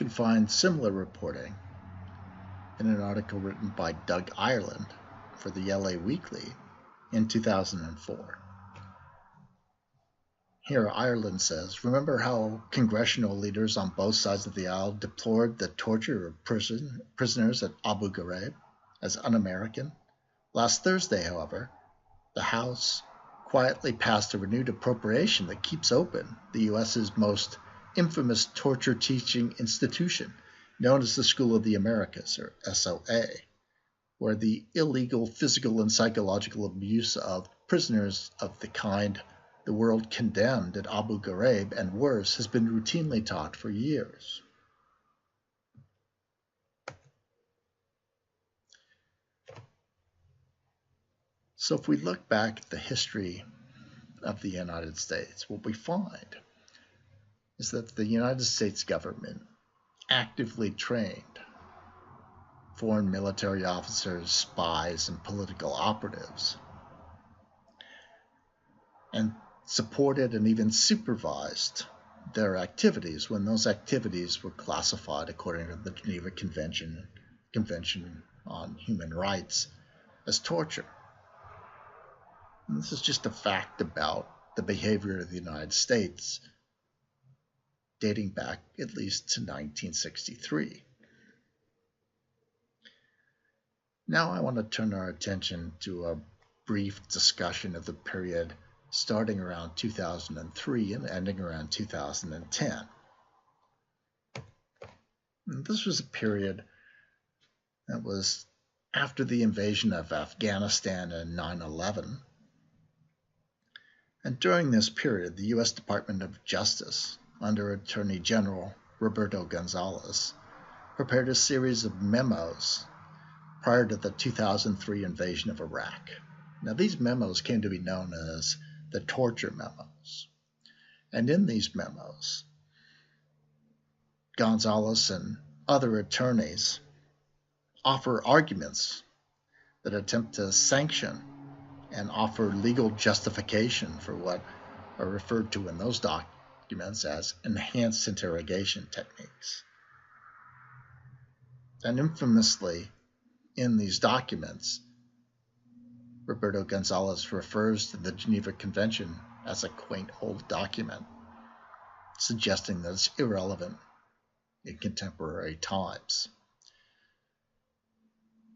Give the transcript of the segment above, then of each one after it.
can find similar reporting in an article written by Doug Ireland for the LA Weekly in 2004. Here, Ireland says, remember how congressional leaders on both sides of the aisle deplored the torture of prisoners at Abu Ghraib as un-American? Last Thursday, however, the House quietly passed a renewed appropriation that keeps open the U.S.'s most infamous torture teaching institution, known as the School of the Americas, or SOA, where the illegal physical and psychological abuse of prisoners of the kind the world condemned at Abu Ghraib and worse has been routinely taught for years. So if we look back at the history of the United States, what we find is that the United States government actively trained foreign military officers, spies, and political operatives, and supported and even supervised their activities when those activities were classified according to the Geneva Convention on Human Rights as torture. And this is just a fact about the behavior of the United States dating back at least to 1963. Now I want to turn our attention to a brief discussion of the period starting around 2003 and ending around 2010. And this was a period that was after the invasion of Afghanistan and 9/11. And during this period, the U.S. Department of Justice, under Attorney General Roberto Gonzales, prepared a series of memos prior to the 2003 invasion of Iraq. Now, these memos came to be known as the torture memos. And in these memos, Gonzales and other attorneys offer arguments that attempt to sanction and offer legal justification for what are referred to in those documents as enhanced interrogation techniques. And infamously, in these documents, Roberto Gonzales refers to the Geneva Convention as a quaint old document, suggesting that it's irrelevant in contemporary times.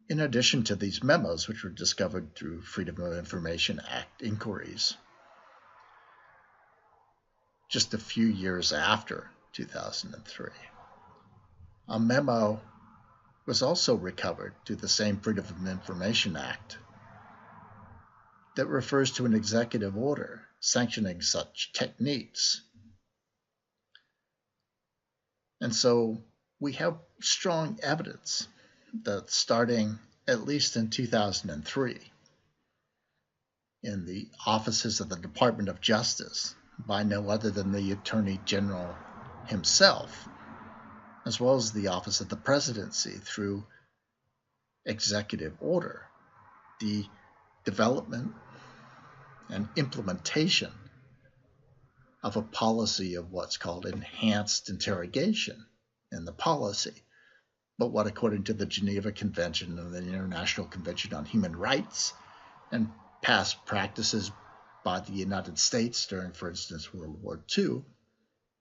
In addition to these memos, which were discovered through Freedom of Information Act inquiries, just a few years after 2003, a memo was also recovered through the same Freedom of Information Act that refers to an executive order sanctioning such techniques. And so we have strong evidence that starting at least in 2003, in the offices of the Department of Justice, by no other than the Attorney General himself, as well as the Office of the Presidency through executive order, the development and implementation of a policy of what's called enhanced interrogation in the policy, but what, according to the Geneva Convention and the International Convention on Human Rights and past practices by the United States during, for instance, World War II,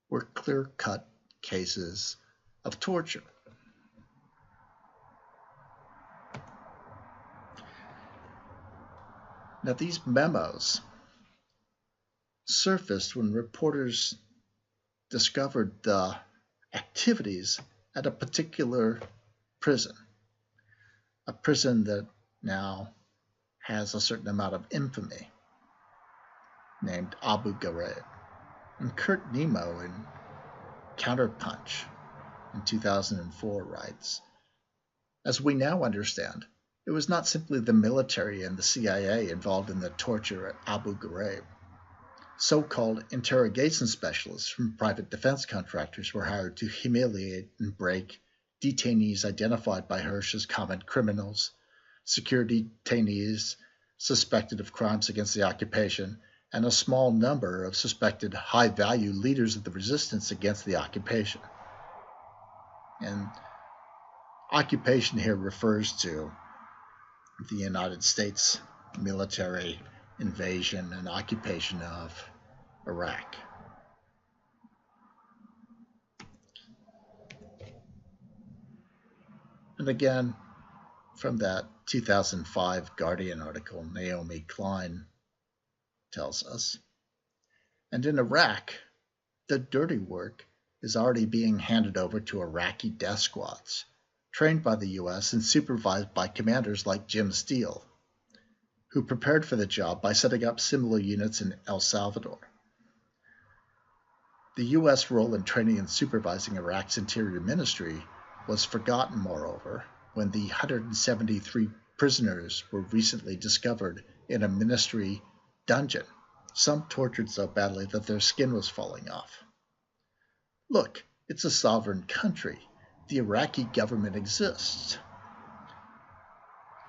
were clear-cut cases of torture. Now, these memos surfaced when reporters discovered the activities at a particular prison, a prison that now has a certain amount of infamy, named Abu Ghraib. And Kurt Nemo in Counterpunch in 2004 writes, as we now understand, it was not simply the military and the CIA involved in the torture at Abu Ghraib. So-called interrogation specialists from private defense contractors were hired to humiliate and break detainees identified by Hirsch as common criminals, security detainees suspected of crimes against the occupation, and a small number of suspected high-value leaders of the resistance against the occupation. And occupation here refers to the United States military invasion and occupation of Iraq. And again, from that 2005 Guardian article, Naomi Klein tells us, and in Iraq, the dirty work is already being handed over to Iraqi death squads, trained by the U.S. and supervised by commanders like Jim Steele, who prepared for the job by setting up similar units in El Salvador. The U.S. role in training and supervising Iraq's Interior Ministry was forgotten, moreover, when the 173 prisoners were recently discovered in a ministry dungeon, some tortured so badly that their skin was falling off. Look, it's a sovereign country. The Iraqi government exists.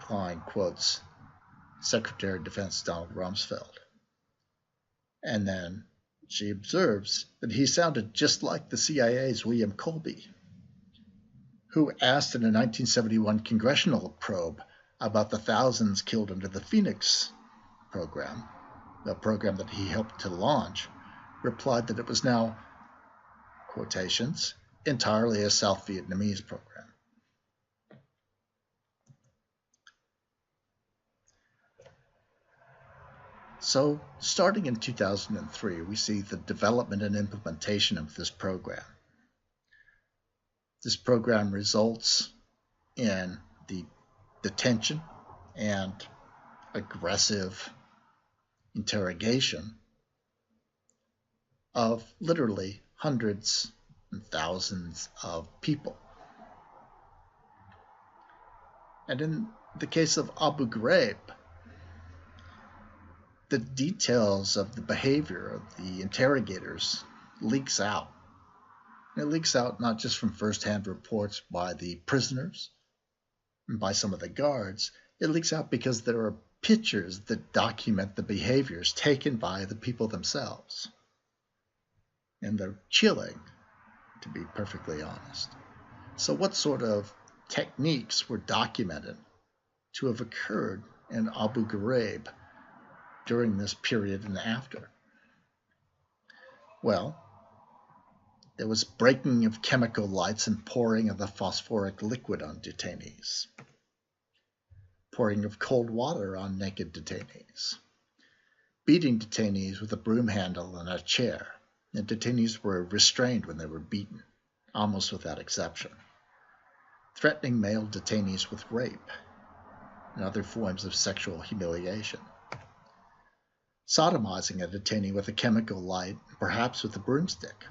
Klein quotes Secretary of Defense Donald Rumsfeld. And then she observes that he sounded just like the CIA's William Colby, who asked in a 1971 congressional probe about the thousands killed under the Phoenix program, the program that he helped to launch, replied that it was now, quotations, entirely a South Vietnamese program. So, starting in 2003, we see the development and implementation of this program. This program results in the detention and aggressive interrogation of literally hundreds and thousands of people. And in the case of Abu Ghraib, the details of the behavior of the interrogators leaks out. It leaks out not just from first-hand reports by the prisoners and by some of the guards. It leaks out because there are pictures that document the behaviors taken by the people themselves. And they're chilling, to be perfectly honest. So what sort of techniques were documented to have occurred in Abu Ghraib during this period and after? Well, there was breaking of chemical lights and pouring of the phosphoric liquid on detainees, pouring of cold water on naked detainees, beating detainees with a broom handle and a chair, and detainees were restrained when they were beaten, almost without exception, threatening male detainees with rape and other forms of sexual humiliation, sodomizing a detainee with a chemical light, perhaps with a broomstick,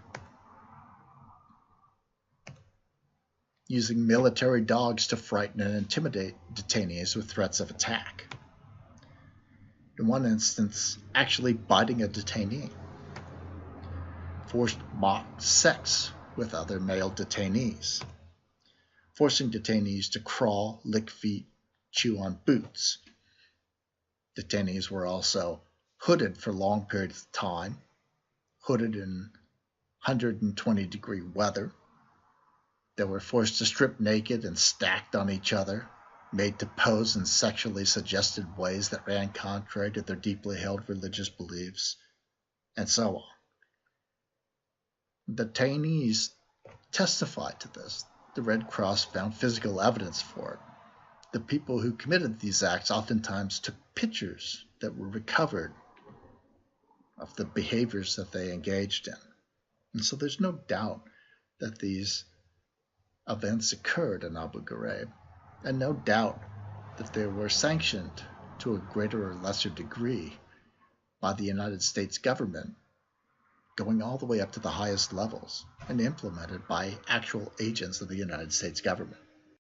using military dogs to frighten and intimidate detainees with threats of attack. In one instance, actually biting a detainee, forced mock sex with other male detainees, forcing detainees to crawl, lick feet, chew on boots. Detainees were also hooded for long periods of time, hooded in 120-degree weather. They were forced to strip naked and stacked on each other, made to pose in sexually suggested ways that ran contrary to their deeply held religious beliefs, and so on. Detainees testified to this. The Red Cross found physical evidence for it. The people who committed these acts oftentimes took pictures that were recovered of the behaviors that they engaged in. And so there's no doubt that these events occurred in Abu Ghraib, and no doubt that they were sanctioned to a greater or lesser degree by the United States government, going all the way up to the highest levels, and implemented by actual agents of the United States government.